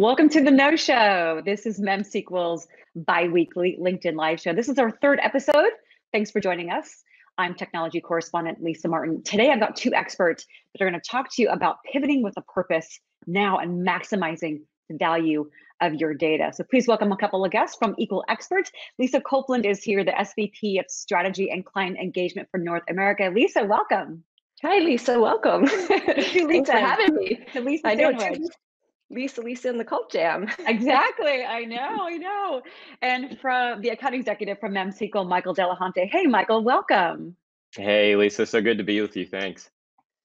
Welcome to the No Show. This is MemSQL's bi-weekly LinkedIn Live show. This is our third episode. Thanks for joining us. I'm technology correspondent Lisa Martin. Today, I've got two experts that are going to talk to you about pivoting with a purpose now and maximizing the value of your data. So please welcome a couple of guests from Equal Experts. Lisa Copland is here, the SVP of Strategy and Client Engagement for North America. Lisa, welcome. Hi, Lisa. Welcome. Thanks for having me. The Lisa I know, sandwich. Lisa in the Cult Jam. Exactly. I know. And from the account executive from MemSQL, Michael Delahanty. Hey, Michael, welcome. Hey, Lisa. So good to be with you. Thanks.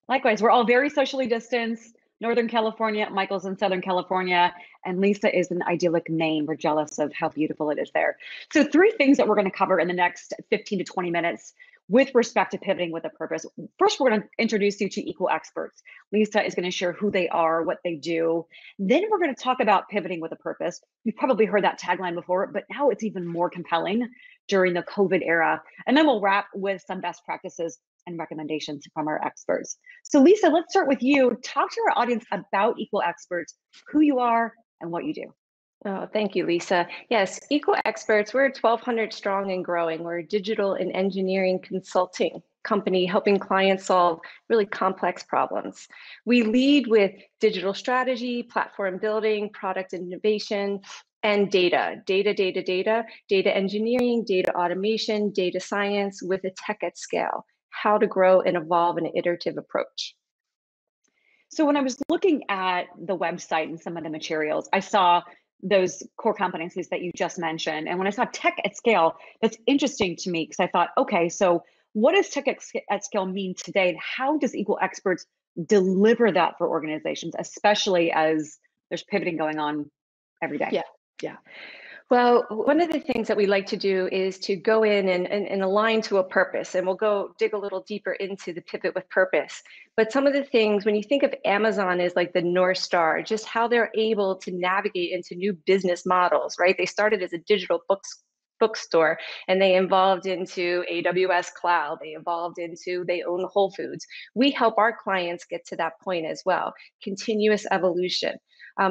Likewise, we're all very socially distanced. Northern California, Michael's in Southern California, and Lisa is an idyllic name. We're jealous of how beautiful it is there. So three things that we're going to cover in the next 15 to 20 minutes with respect to pivoting with a purpose. First, we're going to introduce you to Equal Experts. Lisa is going to share who they are, what they do. Then we're going to talk about pivoting with a purpose. You've probably heard that tagline before, but now it's even more compelling during the COVID era. And then we'll wrap with some best practices and recommendations from our experts. So Lisa, let's start with you. Talk to our audience about Equal Experts, who you are and what you do. Oh, thank you, Lisa. Yes, Equal Experts, we're 1,200 strong and growing. We're a digital and engineering consulting company helping clients solve really complex problems. We lead with digital strategy, platform building, product innovation, and data engineering, data automation, data science with a tech at scale. How to grow and evolve an iterative approach. So when I was looking at the website and some of the materials, I saw those core competencies that you just mentioned. And when I saw tech at scale, that's interesting to me because I thought, okay, so what does tech at scale mean today? And how does Equal Experts deliver that for organizations, especially as there's pivoting going on every day? Yeah. Well, one of the things that we like to do is to go in and align to a purpose, and we'll go dig a little deeper into the pivot with purpose. But some of the things, when you think of Amazon as like the North Star, just how they're able to navigate into new business models, right? They started as a digital bookstore and they evolved into AWS cloud, they evolved into they own Whole Foods. We help our clients get to that point as well, continuous evolution.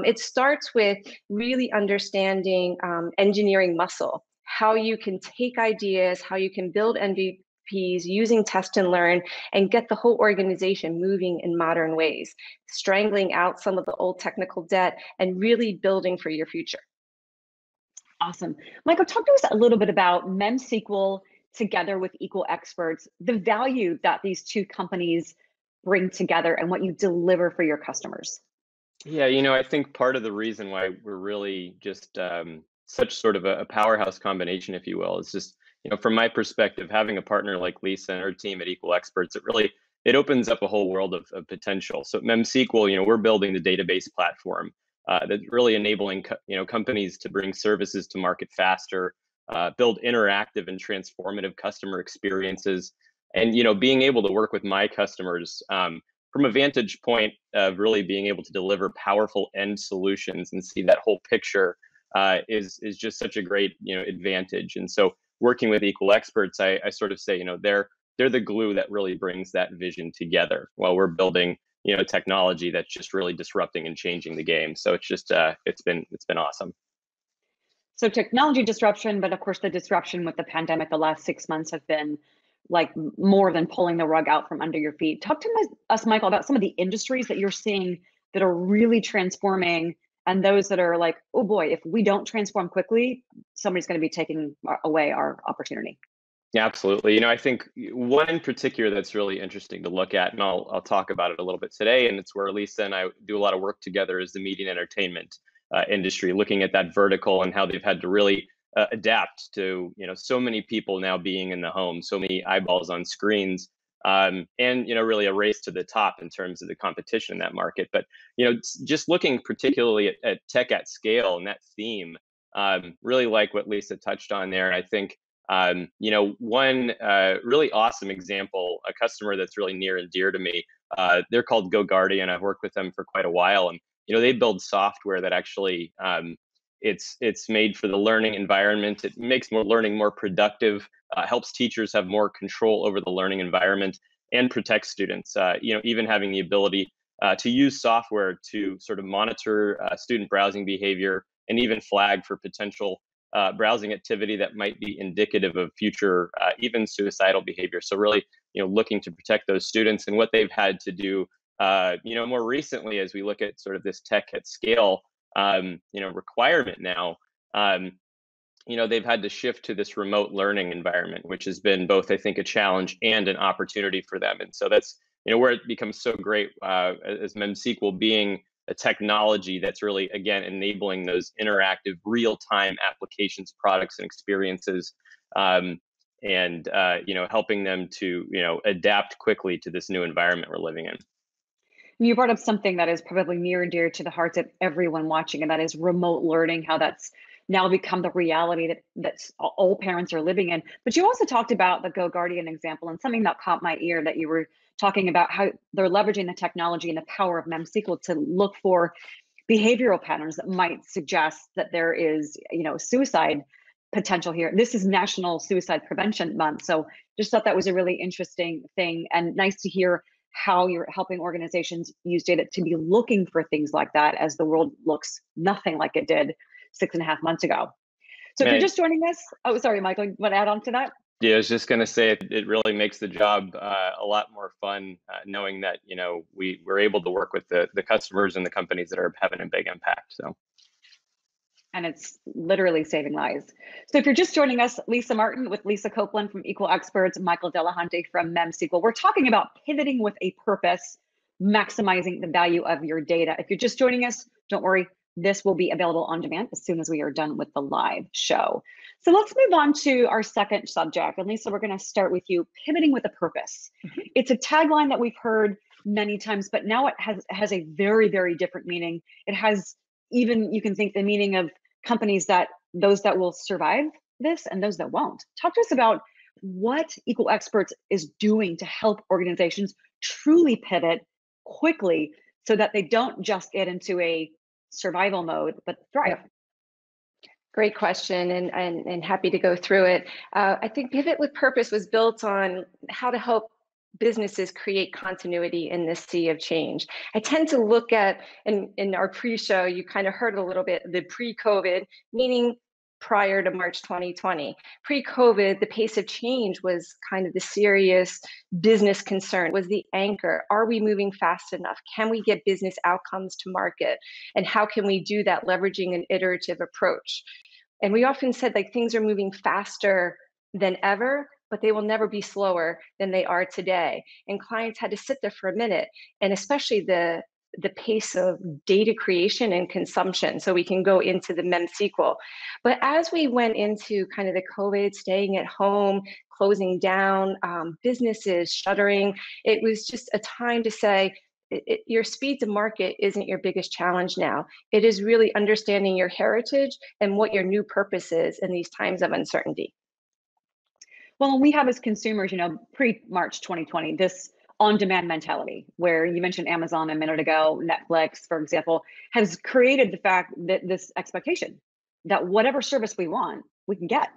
It starts with really understanding engineering muscle, how you can take ideas, how you can build MVPs using test and learn and get the whole organization moving in modern ways, strangling out some of the old technical debt and really building for your future. Awesome. Michael, talk to us a little bit about MemSQL together with Equal Experts, the value that these two companies bring together and what you deliver for your customers. Yeah, I think part of the reason why we're really just such sort of a powerhouse combination, if you will, is just, from my perspective, having a partner like Lisa and her team at Equal Experts, it opens up a whole world of potential. So at MemSQL, we're building the database platform that's really enabling companies to bring services to market faster, build interactive and transformative customer experiences, and being able to work with my customers from a vantage point of really being able to deliver powerful end solutions and see that whole picture is just such a great advantage. And so working with Equal Experts, I sort of say they're the glue that really brings that vision together while we're building technology that's just really disrupting and changing the game. So it's just it's been awesome. So technology disruption, but of course the disruption with the pandemic, the last 6 months have been like more than pulling the rug out from under your feet. Talk to us, Michael, about some of the industries that you're seeing that are really transforming and those that are like, oh boy, if we don't transform quickly, somebody's going to be taking away our opportunity. Yeah, absolutely. I think one in particular that's really interesting to look at, and I'll talk about it a little bit today, and it's where Lisa and I do a lot of work together, is the media and entertainment industry, looking at that vertical and how they've had to really adapt to so many people now being in the home, so many eyeballs on screens, and really a race to the top in terms of the competition in that market. But just looking particularly at tech at scale and that theme, really like what Lisa touched on there. I think one really awesome example, a customer that's really near and dear to me, they're called GoGuardian. I've worked with them for quite a while, and they build software that actually it's made for the learning environment. It makes learning more productive, helps teachers have more control over the learning environment, and protects students. Even having the ability to use software to sort of monitor student browsing behavior and even flag for potential browsing activity that might be indicative of future even suicidal behavior. So really, looking to protect those students. And what they've had to do, more recently, as we look at sort of this tech at scale, requirement now, they've had to shift to this remote learning environment, which has been both, I think, a challenge and an opportunity for them. And so that's, where it becomes so great as MemSQL being a technology that's really, again, enabling those interactive real-time applications, products, and experiences, and helping them to, adapt quickly to this new environment we're living in. You brought up something that is probably near and dear to the hearts of everyone watching, and that is remote learning, how that's now become the reality that all parents are living in. But you also talked about the GoGuardian example, and something that caught my ear, that you were talking about how they're leveraging the technology and the power of MemSQL to look for behavioral patterns that might suggest that there is, suicide potential here. This is National Suicide Prevention Month, so just thought that was a really interesting thing, and nice to hear how you're helping organizations use data to be looking for things like that as the world looks nothing like it did 6.5 months ago. So if you're just joining us, oh, sorry, Michael, you want to add on to that? Yeah, I was just going to say it really makes the job a lot more fun, knowing that, we're able to work with the customers and the companies that are having a big impact. So. And it's literally saving lives. So if you're just joining us, Lisa Martin with Lisa Copland from Equal Experts, Michael Delahanty from MemSQL. We're talking about pivoting with a purpose, maximizing the value of your data. If you're just joining us, don't worry, this will be available on demand as soon as we are done with the live show. So let's move on to our second subject. And Lisa, we're going to start with you, pivoting with a purpose. It's a tagline that we've heard many times, but now it has a very, very different meaning. It has even, you can think, the meaning of companies, that those that will survive this and those that won't. Talk to us about what Equal Experts is doing to help organizations truly pivot quickly so that they don't just get into a survival mode, but thrive. Great question, and happy to go through it. I think Pivot with Purpose was built on how to help businesses create continuity in this sea of change. I tend to look at, in our pre-show, you kind of heard a little bit, the pre-COVID, meaning prior to March 2020. Pre-COVID, the pace of change was kind of the serious business concern, was the anchor. Are we moving fast enough? Can we get business outcomes to market? And how can we do that leveraging an iterative approach? And we often said, like, things are moving faster than ever, but they will never be slower than they are today. And clients had to sit there for a minute, and especially the pace of data creation and consumption. So we can go into the MemSQL. But as we went into kind of the COVID, staying at home, closing down, businesses shuttering, it was just a time to say, your speed to market isn't your biggest challenge now. It is really understanding your heritage and what your new purpose is in these times of uncertainty. Well, we have as consumers, pre-March 2020, this on-demand mentality, where you mentioned Amazon a minute ago, Netflix, for example, has created the fact that this expectation that whatever service we want, we can get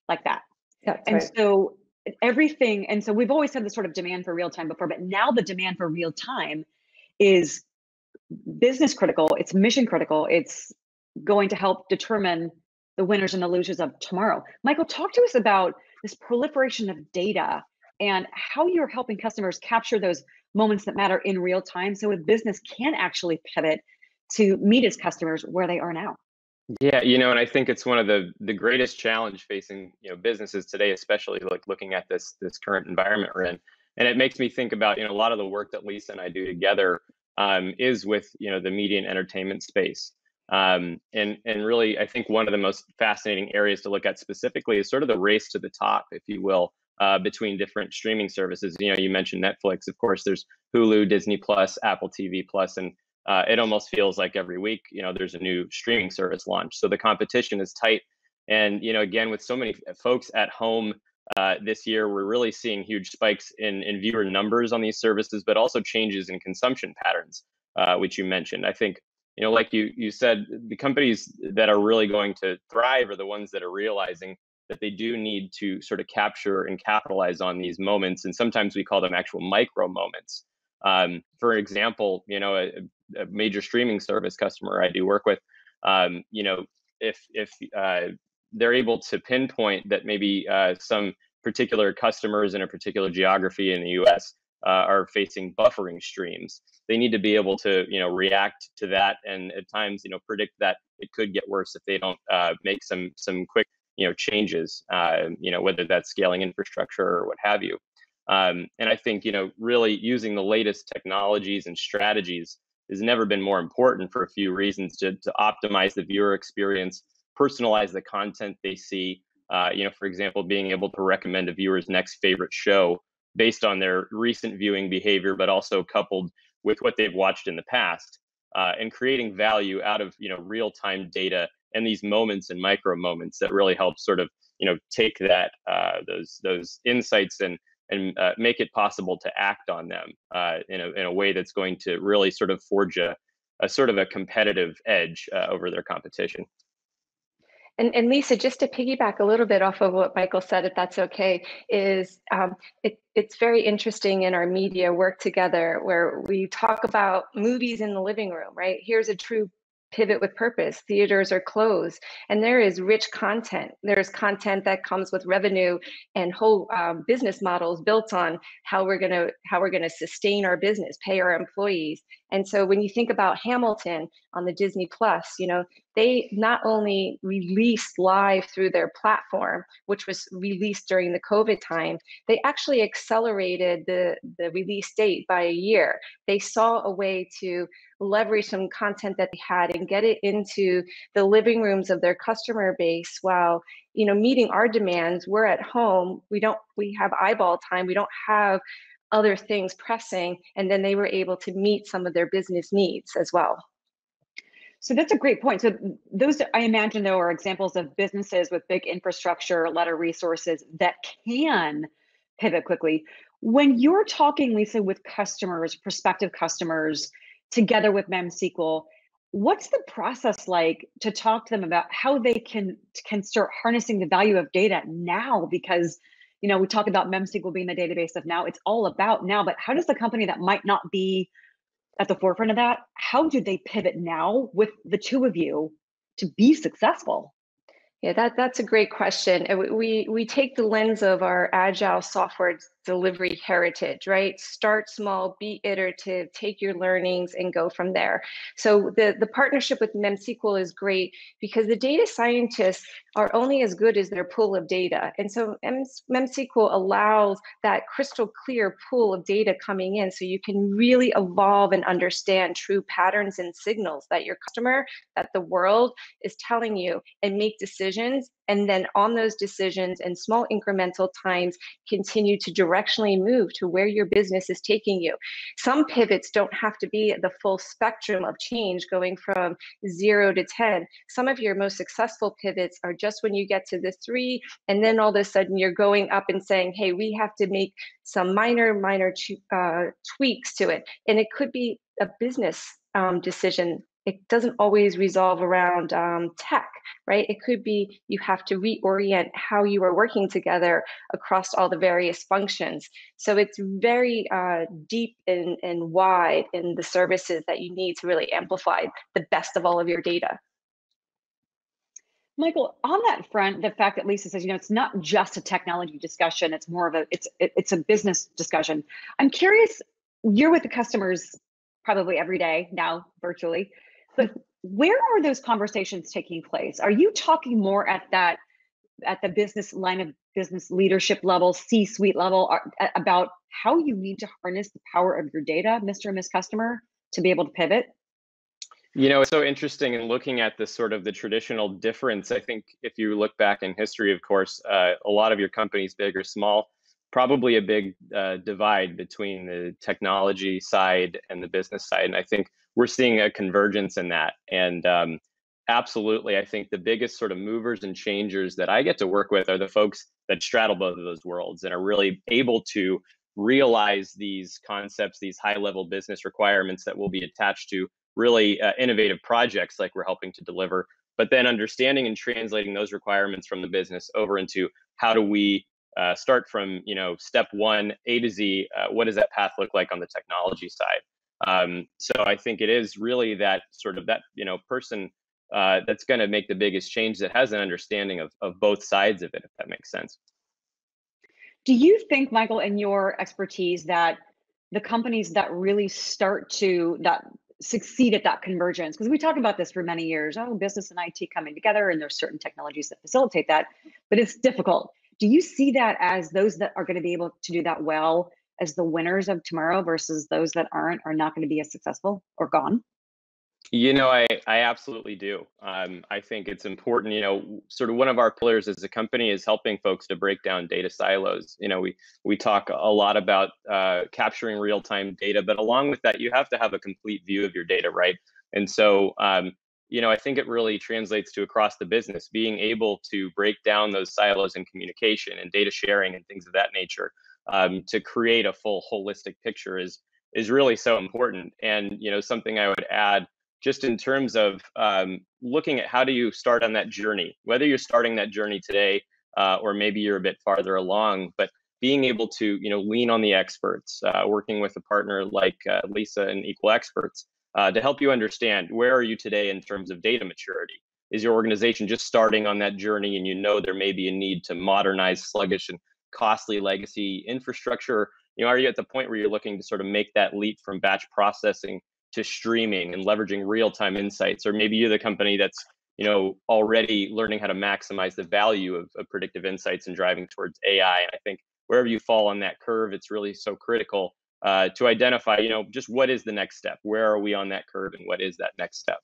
like that. That's and right. So everything, and so we've always had this sort of demand for real time before, but now the demand for real time is business critical, it's mission critical, it's going to help determine the winners and the losers of tomorrow. Michael, talk to us about this proliferation of data and how you're helping customers capture those moments that matter in real time, so a business can actually pivot to meet its customers where they are now. Yeah, and I think it's one of the greatest challenge facing businesses today, especially like looking at this current environment we're in. And it makes me think about a lot of the work that Lisa and I do together is with the media and entertainment space. And really, I think one of the most fascinating areas to look at specifically is sort of the race to the top, if you will, between different streaming services. You mentioned Netflix, of course. There's Hulu, Disney Plus, Apple TV Plus, and it almost feels like every week, there's a new streaming service launch. So the competition is tight. And, again, with so many folks at home this year, we're really seeing huge spikes in viewer numbers on these services, but also changes in consumption patterns, which you mentioned. I think, like you said, the companies that are really going to thrive are the ones that are realizing that they do need to sort of capture and capitalize on these moments. And sometimes we call them actual micro moments. For example, a major streaming service customer I do work with, if they're able to pinpoint that maybe some particular customers in a particular geography in the US are facing buffering streams, they need to be able to react to that, and at times predict that it could get worse if they don't make some quick changes, whether that's scaling infrastructure or what have you. And I think really using the latest technologies and strategies has never been more important for a few reasons, to optimize the viewer experience, personalize the content they see. For example, being able to recommend a viewer's next favorite show based on their recent viewing behavior, but also coupled with what they've watched in the past, and creating value out of real-time data and these moments and micro moments that really help sort of take that those insights and make it possible to act on them in a way that's going to really sort of forge a sort of a competitive edge over their competition. And Lisa, just to piggyback a little bit off of what Michael said, if that's okay, is it's very interesting in our media work together where we talk about movies in the living room, right? Here's a true pivot with purpose. Theaters are closed, and there is rich content. There's content that comes with revenue and whole business models built on how we're gonna sustain our business, pay our employees. And so when you think about Hamilton on the Disney Plus, they not only released live through their platform, which was released during the COVID time, they actually accelerated the release date by a year. They saw a way to leverage some content that they had and get it into the living rooms of their customer base while meeting our demands. We're at home, we have eyeball time, we don't have other things pressing, and then they were able to meet some of their business needs as well. So that's a great point. So those, I imagine, though, are examples of businesses with big infrastructure, a lot of resources that can pivot quickly. When you're talking, Lisa, with customers, prospective customers, together with MemSQL, what's the process like to talk to them about how they can start harnessing the value of data now? Because we talk about MemSQL being the database of now. It's all about now, but how does the company that might not be at the forefront of that, how do they pivot now with the two of you to be successful? Yeah, that's a great question. We take the lens of our agile software delivery heritage, right? Start small, be iterative, take your learnings and go from there. So the partnership with MemSQL is great because the data scientists are only as good as their pool of data. And so MemSQL allows that crystal clear pool of data coming in so you can really evolve and understand true patterns and signals that your customer, that the world is telling you, and make decisions. And then on those decisions and small incremental times, continue to directionally move to where your business is taking you. Some pivots don't have to be the full spectrum of change going from 0 to 10. Some of your most successful pivots are just when you get to the 3, and then all of a sudden you're going up and saying, hey, we have to make some minor tweaks to it. And it could be a business decision. It doesn't always resolve around tech, right? It could be you have to reorient how you are working together across all the various functions. So it's very deep and wide in the services that you need to really amplify the best of all of your data. Michael, on that front, the fact that Lisa says, it's not just a technology discussion, it's more of it's a business discussion. I'm curious, you're with the customers probably every day now, virtually, but where are those conversations taking place? Are you talking more at the business line of business leadership level, C-suite level, about how you need to harness the power of your data, Mr. and Ms. Customer, to be able to pivot? It's so interesting in looking at the sort of the traditional difference. I think if you look back in history, of course, a lot of your companies, big or small, probably a big divide between the technology side and the business side. And I think we're seeing a convergence in that. And absolutely, I think the biggest sort of movers and changers that I get to work with are the folks that straddle both of those worlds and are really able to realize these concepts, these high-level business requirements that will be attached to really innovative projects like we're helping to deliver, but then understanding and translating those requirements from the business over into how do we start from, step one, A to Z. What does that path look like on the technology side? So I think it is really that sort of that, person that's going to make the biggest change, that has an understanding of both sides of it, if that makes sense. Do you think, Michael, in your expertise, that the companies that really start to succeed at that convergence, because we talk about this for many years, business and IT coming together, and there's certain technologies that facilitate that, but it's difficult. Do you see that as those that are going to be able to do that well as the winners of tomorrow versus those that are not going to be as successful or gone? I absolutely do. I think it's important, sort of one of our pillars as a company is helping folks to break down data silos. We talk a lot about capturing real-time data, but along with that, you have to have a complete view of your data, right? And so, I think it really translates to across the business, being able to break down those silos in communication and data sharing and things of that nature, to create a full holistic picture is really so important. And, something I would add, just in terms of looking at how do you start on that journey, whether you're starting that journey today or maybe you're a bit farther along, but being able to lean on the experts, working with a partner like Lisa and Equal Experts to help you understand where are you today in terms of data maturity. Is your organization just starting on that journey and there may be a need to modernize sluggish and costly legacy infrastructure? Are you at the point where you're looking to sort of make that leap from batch processing to streaming and leveraging real-time insights? Or maybe you're the company that's already learning how to maximize the value of predictive insights and driving towards AI. And I think wherever you fall on that curve, it's really so critical to identify just what is the next step, where are we on that curve, and what is that next step.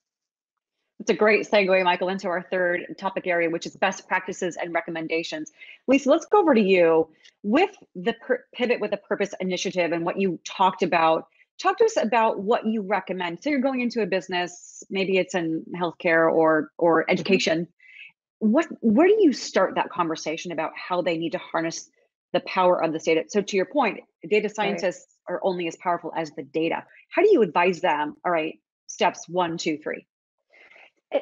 It's a great segue, Michael, into our third topic area, which is best practices and recommendations. Lisa, let's go over to you. With the Pivot with a Purpose initiative and what you talked about, talk to us about what you recommend. So you're going into a business, maybe it's in healthcare or education. Where do you start that conversation about how they need to harness the power of this data? So to your point, data scientists are only as powerful as the data. How do you advise them? All right, steps 1, 2, 3.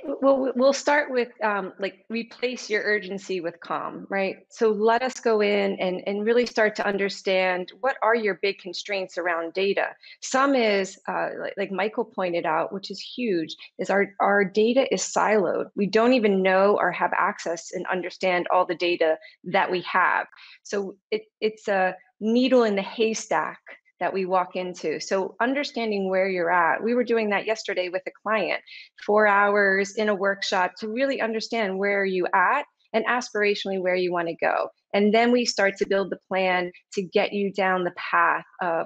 Well, we'll start with replace your urgency with calm, right? So let us go in and really start to understand what are your big constraints around data. Some is, like Michael pointed out, which is huge, is our data is siloed. We don't even know or have access and understand all the data that we have. So it's a needle in the haystack that we walk into. So understanding where you're at. We were doing that yesterday with a client, 4 hours in a workshop to really understand where you at and aspirationally where you want to go. And then we start to build the plan to get you down the path of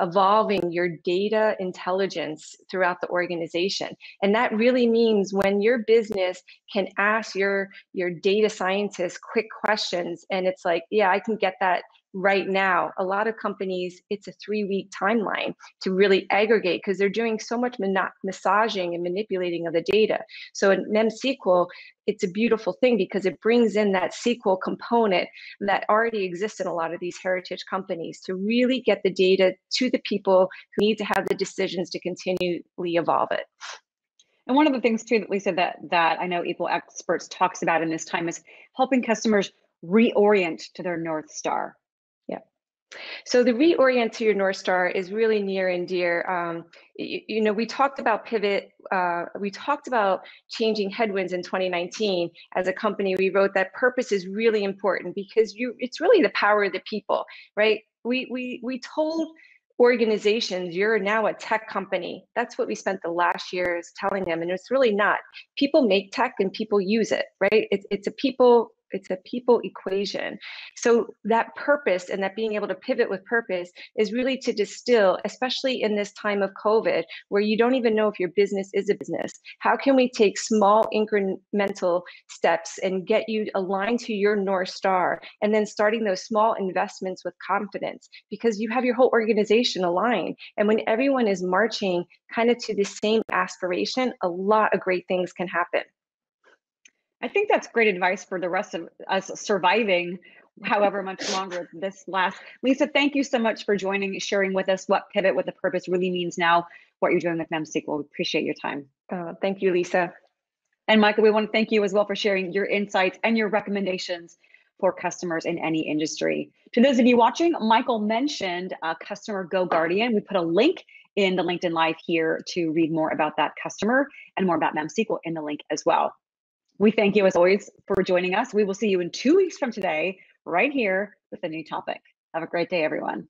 evolving your data intelligence throughout the organization. And that really means when your business can ask your data scientist quick questions and it's like, yeah, I can get that right now. A lot of companies, it's a 3-week timeline to really aggregate because they're doing so much massaging and manipulating of the data. So in MemSQL, it's a beautiful thing because it brings in that SQL component that already exists in a lot of these heritage companies to really get the data to the people who need to have the decisions to continually evolve it. And one of the things too that Lisa that I know Equal Experts talks about in this time is helping customers reorient to their North Star. So the reorient to your North Star is really near and dear. We talked about pivot. We talked about changing headwinds in 2019. As a company, we wrote that purpose is really important because it's really the power of the people, right? We told organizations, you're now a tech company. That's what we spent the last years telling them, and it's really not. People make tech and people use it, right? It's a people equation. So that purpose and that being able to pivot with purpose is really to distill, especially in this time of COVID, where you don't even know if your business is a business. How can we take small incremental steps and get you aligned to your North Star, and then starting those small investments with confidence because you have your whole organization aligned. And when everyone is marching kind of to the same aspiration, a lot of great things can happen. I think that's great advice for the rest of us surviving however much longer this lasts. Lisa, thank you so much for sharing with us what Pivot with a Purpose really means now, what you're doing with MemSQL. We appreciate your time. Thank you, Lisa. And Michael, we want to thank you as well for sharing your insights and your recommendations for customers in any industry. To those of you watching, Michael mentioned Customer Go Guardian. We put a link in the LinkedIn Live here to read more about that customer and more about MemSQL in the link as well. We thank you as always for joining us. We will see you in 2 weeks from today, right here with a new topic. Have a great day, everyone.